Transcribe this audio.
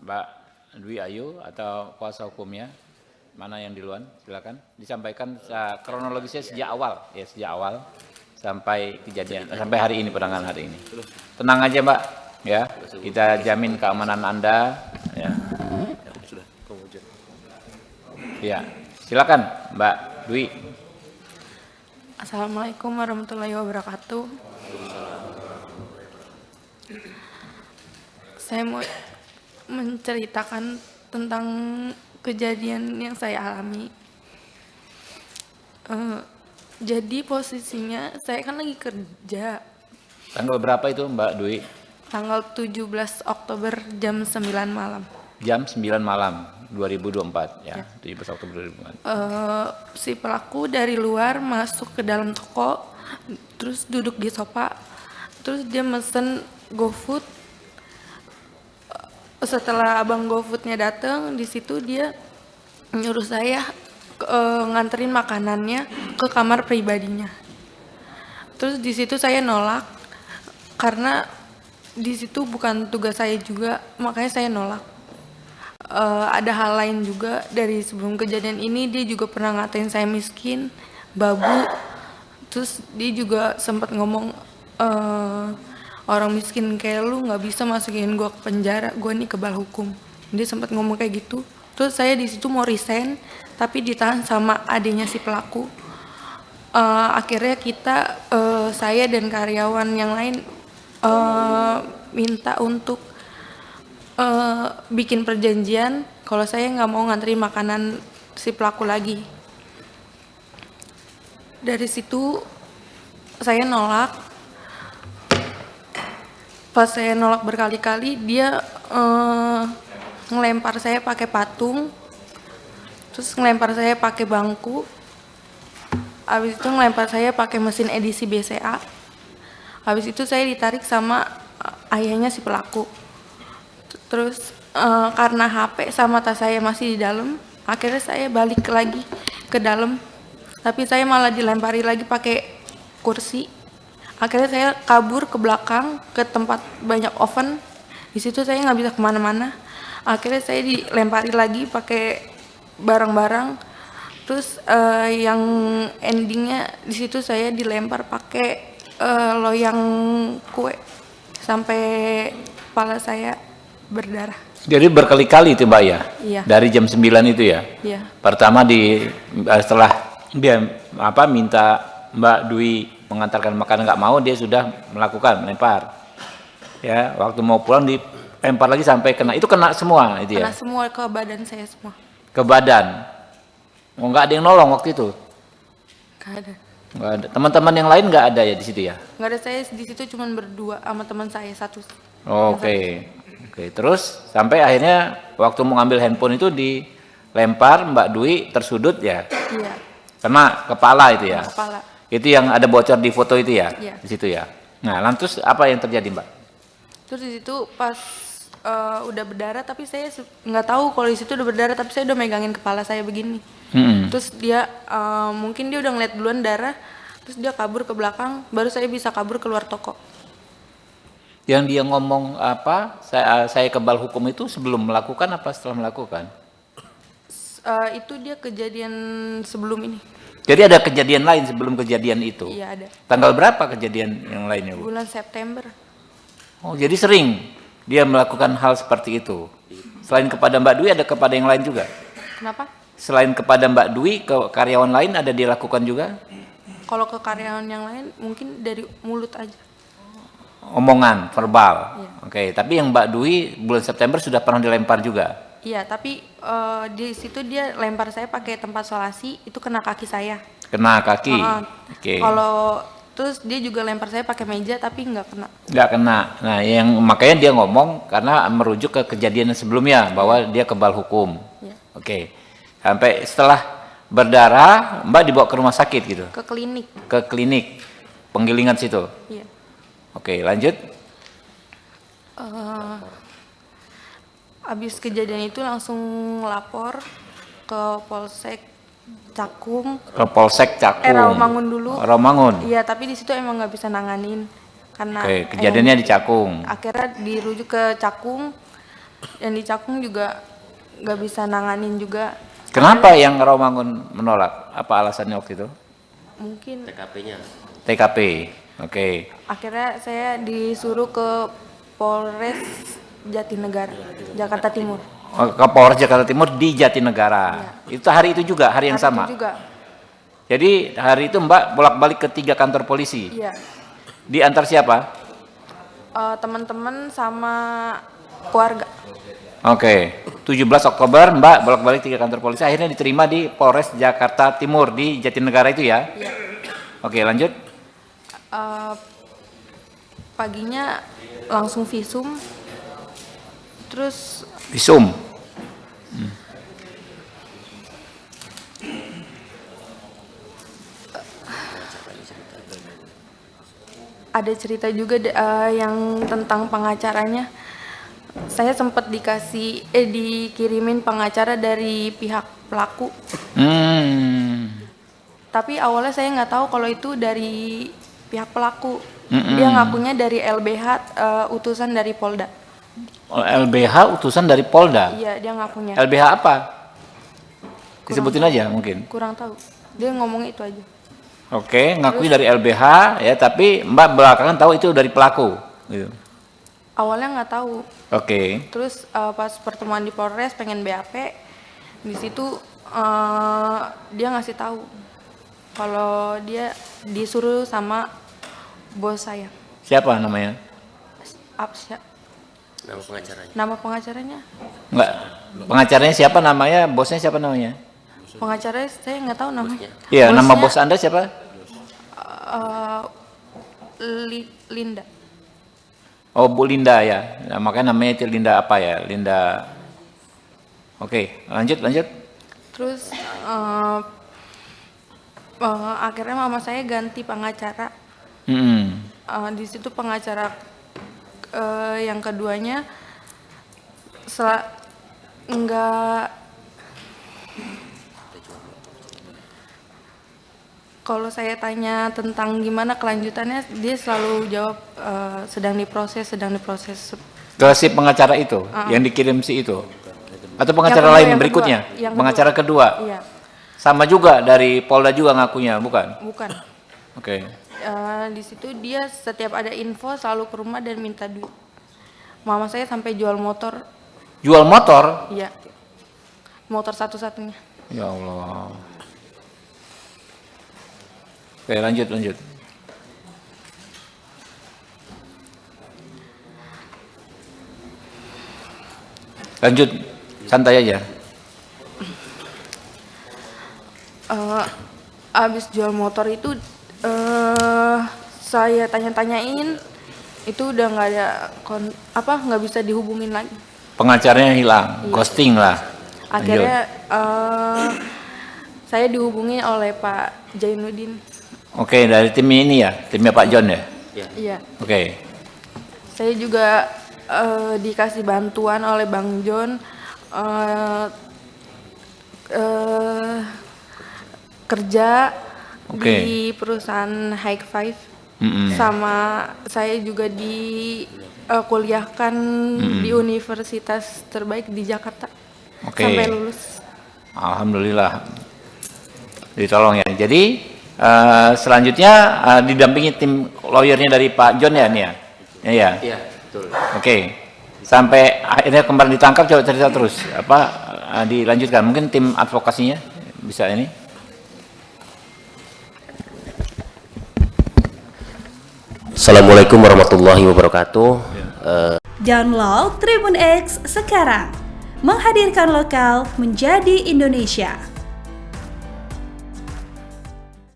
Mbak Dwi Ayu atau kuasa hukumnya, mana yang duluan? Silakan disampaikan kronologisnya sejak awal sampai kejadian sampai hari ini, penanganan hari ini. Tenang aja Mbak, ya. Kita jamin keamanan Anda, ya. Ya, silakan Mbak Dwi. Assalamualaikum warahmatullahi wabarakatuh. Saya mau menceritakan tentang kejadian yang saya alami. Jadi posisinya saya kan lagi kerja. Tanggal berapa itu Mbak Dwi? Tanggal 17 Oktober jam 9 malam. Jam 9 malam 2024 ya. 17 Oktober 2024. Si pelaku dari luar masuk ke dalam toko, terus duduk di sofa, terus dia mesen GoFood. Setelah abang GoFoodnya datang, di situ dia nyuruh saya nganterin makanannya ke kamar pribadinya. Terus di situ saya nolak karena di situ bukan tugas saya juga, makanya saya nolak. Ada hal lain juga dari sebelum kejadian ini, dia juga pernah ngatain saya miskin, babu. Terus dia juga sempat ngomong, orang miskin kayak lu nggak bisa masukin gue ke penjara, gue nih kebal hukum. Dia sempat ngomong kayak gitu. Terus saya di situ mau resign, tapi ditahan sama adiknya si pelaku. Akhirnya saya dan karyawan yang lain minta untuk bikin perjanjian kalau saya nggak mau nganterin makanan si pelaku lagi. Dari situ saya nolak. Pas saya nolak berkali-kali, dia ngelempar saya pakai patung, terus ngelempar saya pakai bangku, habis itu ngelempar saya pakai mesin edisi BCA. Habis itu saya ditarik sama ayahnya si pelaku. Terus karena HP sama tas saya masih di dalam, akhirnya saya balik lagi ke dalam, tapi saya malah dilempari lagi pakai kursi. Akhirnya saya kabur ke belakang ke tempat banyak oven. Di situ saya nggak bisa kemana-mana. Akhirnya saya dilempari lagi pakai barang-barang. Terus yang endingnya di situ saya dilempar pakai loyang kue sampai kepala saya berdarah. Jadi berkali-kali itu Mbak ya? Iya. Dari jam 9 itu ya? Iya. Pertama setelah dia minta Mbak Dwi mengantarkan makanan, nggak mau, dia sudah melempar. Ya, waktu mau pulang dilempar lagi sampai kena. Itu kena semua itu ya? Kena semua ke badan saya semua. Ke badan. Oh, nggak ada yang nolong waktu itu? Nggak ada. Nggak ada. Teman-teman yang lain nggak ada ya di situ ya? Nggak ada, saya di situ cuma berdua sama teman saya satu. Oke. Terus sampai akhirnya waktu mau ngambil handphone itu dilempar, Mbak Dwi tersudut ya? Iya. Kena kepala itu ya? Kepala. Itu yang ada bocor di foto itu ya? Iya. Di situ ya. Nah, lantas apa yang terjadi, Mbak? Terus di situ pas udah berdarah, tapi saya nggak tahu kalau di situ udah berdarah, tapi saya udah megangin kepala saya begini. Terus dia mungkin dia udah ngeliat duluan darah, terus dia kabur ke belakang, baru saya bisa kabur keluar toko. Yang dia ngomong apa? Saya kebal hukum itu sebelum melakukan apa setelah melakukan? Itu dia kejadian sebelum ini. Jadi ada kejadian lain sebelum kejadian itu? Iya, ada. Tanggal berapa kejadian yang lainnya, Bu? Bulan September. Oh, jadi sering dia melakukan hal seperti itu. Selain kepada Mbak Dwi, ada kepada yang lain juga? Kenapa? Selain kepada Mbak Dwi, ke karyawan lain ada dilakukan juga? Kalau ke karyawan yang lain mungkin dari mulut aja. Omongan, verbal. Iya. Oke, tapi yang Mbak Dwi bulan September sudah pernah dilempar juga? Iya, tapi di situ dia lempar saya pakai tempat solasi, itu kena kaki saya. Kena kaki? Oke. Kalau terus dia juga lempar saya pakai meja, tapi nggak kena. Nggak kena. Nah, makanya dia ngomong karena merujuk ke kejadian sebelumnya bahwa dia kebal hukum. Iya. Oke. Sampai setelah berdarah, Mbak dibawa ke rumah sakit gitu? Ke klinik. Ke klinik penggilingan situ? Iya. Oke, lanjut. Abis kejadian itu langsung lapor ke Polsek Cakung. Ke Polsek Cakung. Rawamangun dulu. Rawamangun. Iya, tapi di situ emang nggak bisa nanganin karena. Oke, kejadiannya di Cakung. Akhirnya dirujuk ke Cakung. yang di Cakung juga nggak bisa nanganin juga. Kenapa yang Rawamangun menolak? Apa alasannya waktu itu? Mungkin TKP-nya. TKP. Oke. akhirnya saya disuruh ke Polres Jatinegara, Jakarta Timur. Oh, ke Polres Jakarta Timur di Jatinegara. Itu hari itu juga, hari yang Hari sama. itu juga, Jadi hari itu Mbak bolak-balik ke 3 kantor polisi. iya. Diantar siapa? Teman-teman sama keluarga. Oke. 17 Oktober Mbak bolak-balik 3 kantor polisi. Akhirnya diterima di Polres Jakarta Timur di Jatinegara itu ya. Iya. Oke, lanjut. Paginya langsung visum, terus Visum. ada cerita juga yang tentang pengacaranya. Saya sempat dikirimin pengacara dari pihak pelaku, tapi awalnya saya nggak tahu kalau itu dari pihak pelaku. Dia ngakunya dari LBH, utusan dari Polda. LBH utusan dari Polda. Iya, dia ngakunya. LBH apa? Disebutin aja mungkin. Kurang tahu. Dia ngomongnya itu aja. Oke, ngakui dari LBH ya, tapi Mbak belakangan tahu itu dari pelaku. Gitu. Awalnya nggak tahu. Oke. Terus pas pertemuan di Polres pengen BAP, di situ dia ngasih tahu kalau dia disuruh sama bos saya. Siapa namanya? Apsya. Nama pengacaranya. Nama pengacaranya? Enggak. Pengacaranya siapa namanya? Bosnya siapa namanya? Pengacaranya saya nggak tahu namanya. Iya, nama Bosnya, bos Anda siapa? Linda. Oh, Bu Linda ya. Nah, makanya namanya itu Linda apa ya? Linda. Oke, lanjut. Terus akhirnya mama saya ganti pengacara. Di situ pengacara yang keduanya kalau saya tanya tentang gimana kelanjutannya, dia selalu jawab sedang diproses. Ke si pengacara itu yang dikirim si itu. Atau pengacara Yang kedua, lain yang berikutnya? kedua. Yang Pengacara kedua. Iya, Sama juga dari Polda juga ngakunya, bukan? bukan. Oke. Di situ dia setiap ada info selalu ke rumah dan minta duit. Mama saya sampai jual motor. Jual motor? Iya. Motor satu-satunya. Ya Allah. Oke, lanjut. Lanjut, santai aja. Abis jual motor itu saya tanya-tanyain, itu udah nggak ada nggak bisa dihubungin lagi. Pengacaranya hilang, Iya. ghosting lah. Akhirnya saya dihubungi oleh Pak Jainuddin. Oke, dari tim ini ya, timnya Pak John ya. Iya. Oke. Saya juga dikasih bantuan oleh Bang John kerja Oke. di perusahaan High Five. Sama saya juga kuliahkan di universitas terbaik di Jakarta. Oke. Sampai lulus. Alhamdulillah. Ditolong ya. Jadi selanjutnya didampingi tim lawyernya dari Pak John ya nih ya. Iya. Iya, betul. Oke. Sampai akhirnya kemarin ditangkap, coba cerita terus. Dilanjutkan. Mungkin tim advokasinya bisa ini. Assalamualaikum warahmatullahi wabarakatuh. Download Tribun X sekarang. Menghadirkan lokal menjadi Indonesia.